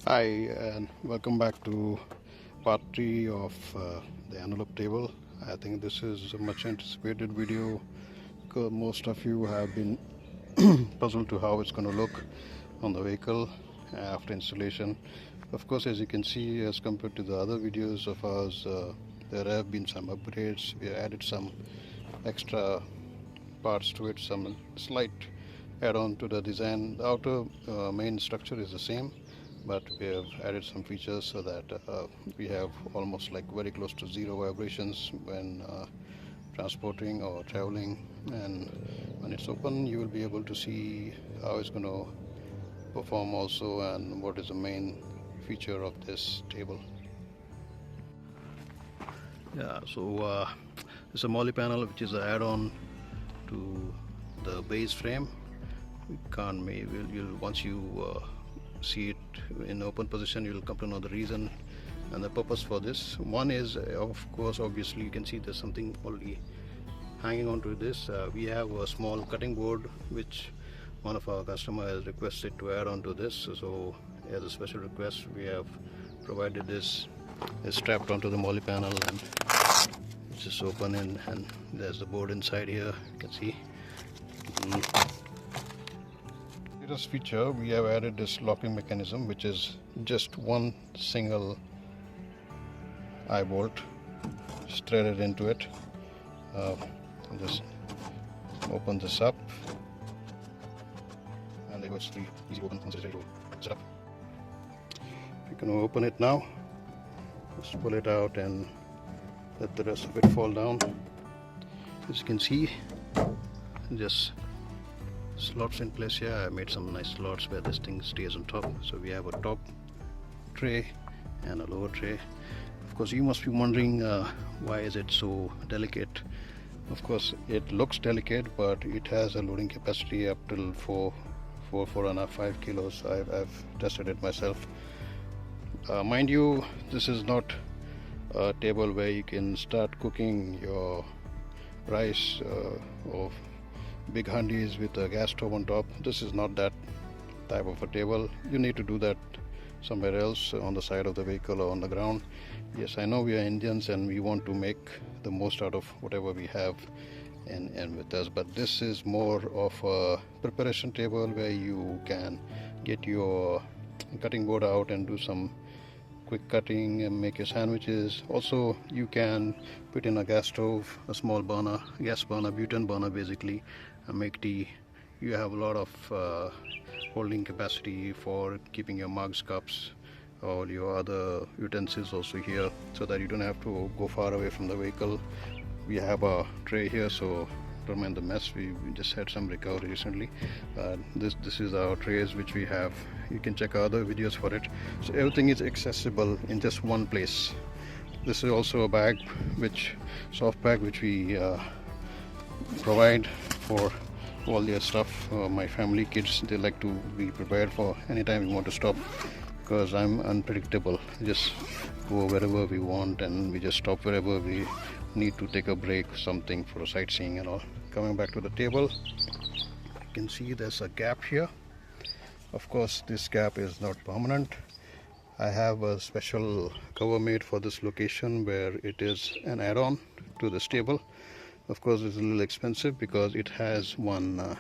Hi, and welcome back to part 3 of the envelope table. I think this is a much anticipated video because most of you have been puzzled to how it's going to look on the vehicle after installation. Of course, as you can see, as compared to the other videos of ours, there have been some upgrades. We added some extra parts to it, some slight add-on to the design. The outer main structure is the same, but we have added some features so that we have almost like very close to zero vibrations when transporting or traveling. And when it's open, you will be able to see how it's going to perform also, and what is the main feature of this table. Yeah, so it's a molly panel which is an add-on to the base frame. We can't you'll once you see it in open position, you'll come to know the reason and the purpose for this. One is, of course, obviously you can see there's something already hanging onto this. We have a small cutting board which one of our customers has requested to add on to this, so as a special request we have provided this. It's strapped onto the molly panel and it's just open in, and there's the board inside here, you can see. Latest feature, we have added this locking mechanism, which is just one single eye bolt just threaded into it. Just open this up, and it's easy to open once it's ready to set up. You can open it now, just pull it out and let the rest of it fall down. As you can see, just slots in place here. I made some nice slots where this thing stays on top. So we have a top tray and a lower tray. Of course, you must be wondering why is it so delicate. Of course, it looks delicate, but it has a loading capacity up till 4.5 kilos. I've tested it myself. Mind you, this is not a table where you can start cooking your rice or big handis with a gas stove on top. This is not that type of a table. You need to do that somewhere else, on the side of the vehicle or on the ground. Yes, I know we are Indians and we want to make the most out of whatever we have and with us, but this is more of a preparation table where you can get your cutting board out and do some quick cutting and make your sandwiches. Also, you can put in a gas stove, a small burner, gas burner, butane burner basically, and make tea. You have a lot of holding capacity for keeping your mugs, cups, or your other utensils also here, so that you don't have to go far away from the vehicle. We have a tray here, so don't mind the mess. We just had some recovery recently. This is our trays which we have. You can check our other videos for it. So everything is accessible in just one place. This is also a bag, soft bag, which we provide for all their stuff. My family, kids, they like to be prepared for anytime we want to stop, because I'm unpredictable. Just go wherever we want and we just stop wherever we need to take a break, something for a sightseeing and all. Coming back to the table, you can see there's a gap here. Of course, this gap is not permanent. I have a special cover made for this location where it is an add-on to this table. Of course, it's a little expensive because it has one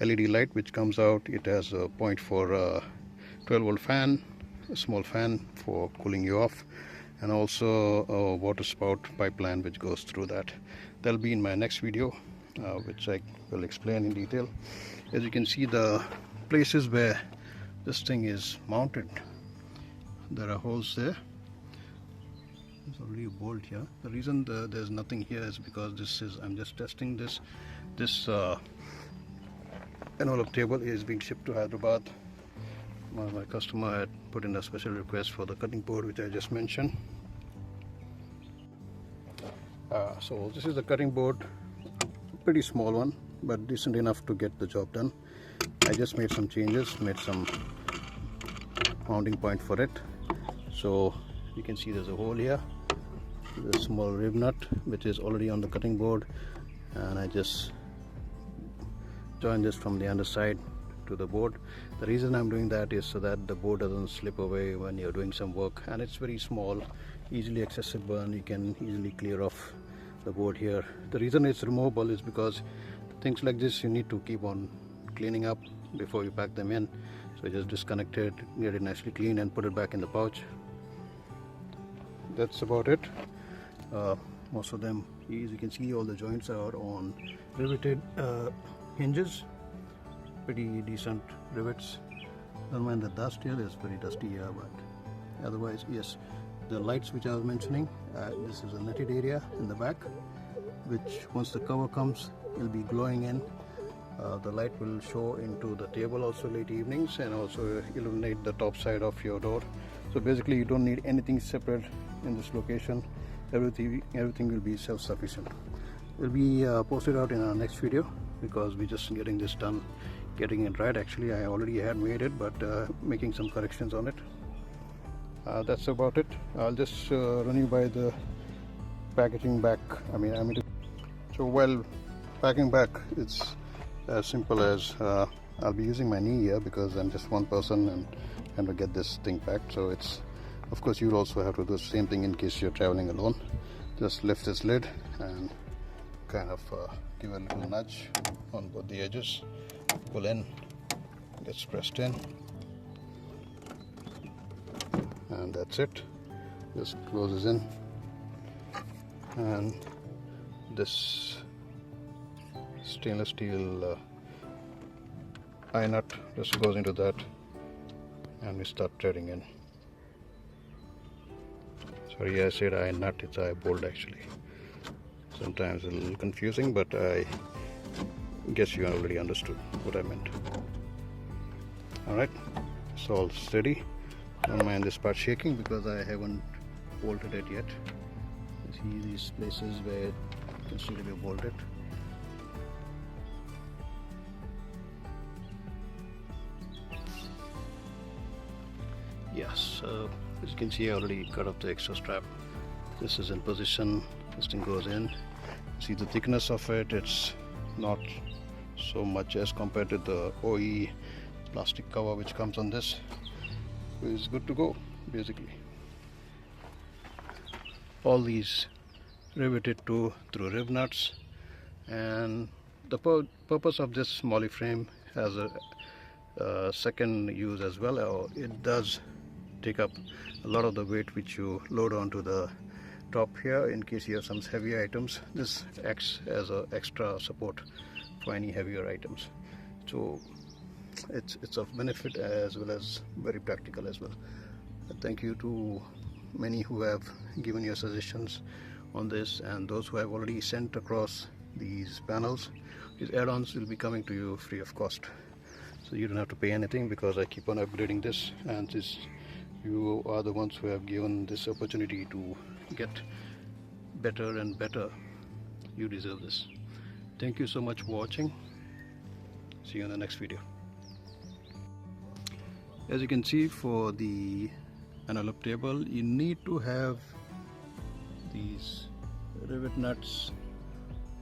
LED light which comes out. It has a point for a 12-volt fan, a small fan for cooling you off, and also a water spout pipeline which goes through that. That'll be in my next video, which I will explain in detail. As you can see, the places where this thing is mounted, there are holes there. There's already a bolt here. The reason there's nothing here is because I'm just testing this envelope table is being shipped to Hyderabad. My customer had put in a special request for the cutting board, which I just mentioned. So this is the cutting board, pretty small one, but decent enough to get the job done. I just made some changes, made some mounting point for it. So you can see there's a hole here, the small rib nut which is already on the cutting board, and I just joined this from the underside to the board. The reason I'm doing that is so that the board doesn't slip away when you're doing some work, and it's very small, easily accessible, and you can easily clear off the board here. The reason it's removable is because things like this you need to keep on cleaning up before you pack them in. So just disconnect it, get it nicely clean, and put it back in the pouch. That's about it. Most of them, as you can see, all the joints are on riveted hinges. Pretty decent rivets. Don't mind the dust here, it's very dusty here, but otherwise, yes. The lights which I was mentioning, this is a netted area in the back, which once the cover comes, will be glowing in. The light will show into the table also late evenings, and also illuminate the top side of your door. So basically you don't need anything separate in this location. Everything will be self-sufficient. Will be posted out in our next video, because we're just getting this done, getting it right. Actually I already had made it, but making some corrections on it. That's about it. I'll just run you by the packaging back. So while packing back, it's as simple as I'll be using my knee here because I'm just one person and trying to get this thing packed. So it's, of course, you'll also have to do the same thing in case you're traveling alone. Just lift this lid and kind of give a little nudge on both the edges, pull in, gets pressed in, and that's it. Just closes in, and this stainless steel eye nut just goes into that, and we start threading in. Sorry, I said eye nut, it's eye bolt actually. Sometimes a little confusing, but I guess you already understood what I meant. Alright, it's all steady. Don't mind this part shaking because I haven't bolted it yet. You see these places where it can still be bolted. Yes, as you can see, I already cut off the extra strap. This is in position, this thing goes in. See the thickness of it, it's not so much as compared to the OE plastic cover which comes on this. It's good to go basically. All these riveted through rib nuts, and the purpose of this molly frame has a second use as well. It does take up a lot of the weight which you load onto the top here in case you have some heavier items. This acts as an extra support for any heavier items. So it's of benefit as well as very practical as well. Thank you to many who have given your suggestions on this, and those who have already sent across these panels. These add-ons will be coming to you free of cost, so you don't have to pay anything because I keep on upgrading this, and you are the ones who have given this opportunity to get better and better. You deserve this. Thank you so much for watching. See you in the next video. As you can see, for the envelope table you need to have these rivet nuts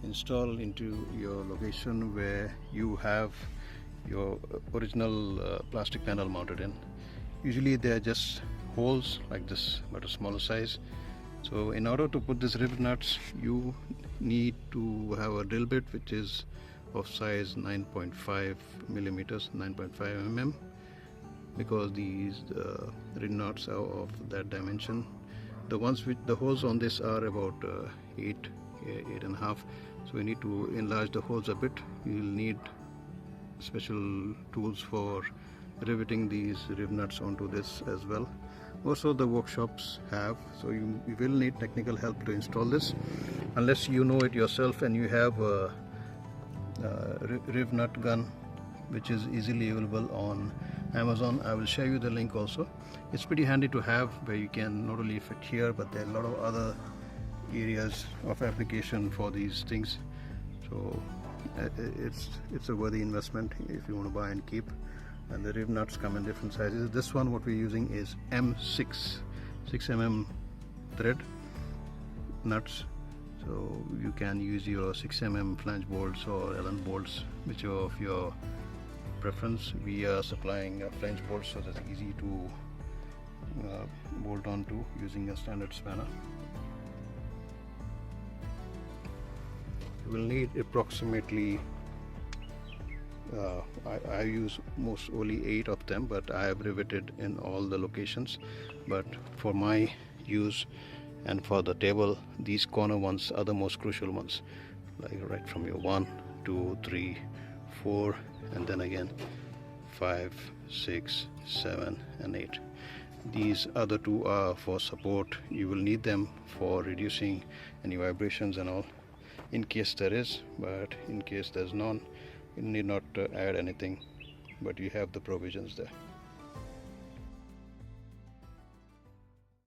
installed into your location where you have your original plastic panel mounted in. Usually they are just holes like this, but a smaller size. So in order to put these rivet nuts, you need to have a drill bit which is of size 9.5 millimeters, 9.5 mm, because these rivet nuts are of that dimension. The ones with the holes on this are about 8.5. So we need to enlarge the holes a bit. You will need special tools for riveting these rivet nuts onto this as well. Most of the workshops have, so you will need technical help to install this, unless you know it yourself and you have a rivet nut gun which is easily available on Amazon. I will share you the link also. It's pretty handy to have, where you can not only fit here, but there are a lot of other areas of application for these things. So it's a worthy investment if you want to buy and keep. And the rivet nuts come in different sizes. This one, what we're using is M6 6mm thread nuts. So you can use your 6mm flange bolts or Allen bolts, whichever of your preference. We are supplying flange bolts, so that's easy to bolt on to using a standard spanner. You will need approximately I use most only 8 of them, but I have riveted in all the locations. But for my use and for the table, these corner ones are the most crucial ones, like right from your 1, 2, 3, 4, and then again 5, 6, 7, and 8. These other two are for support. You will need them for reducing any vibrations and all, in case there is, but in case there's none, you need not add anything, but you have the provisions there.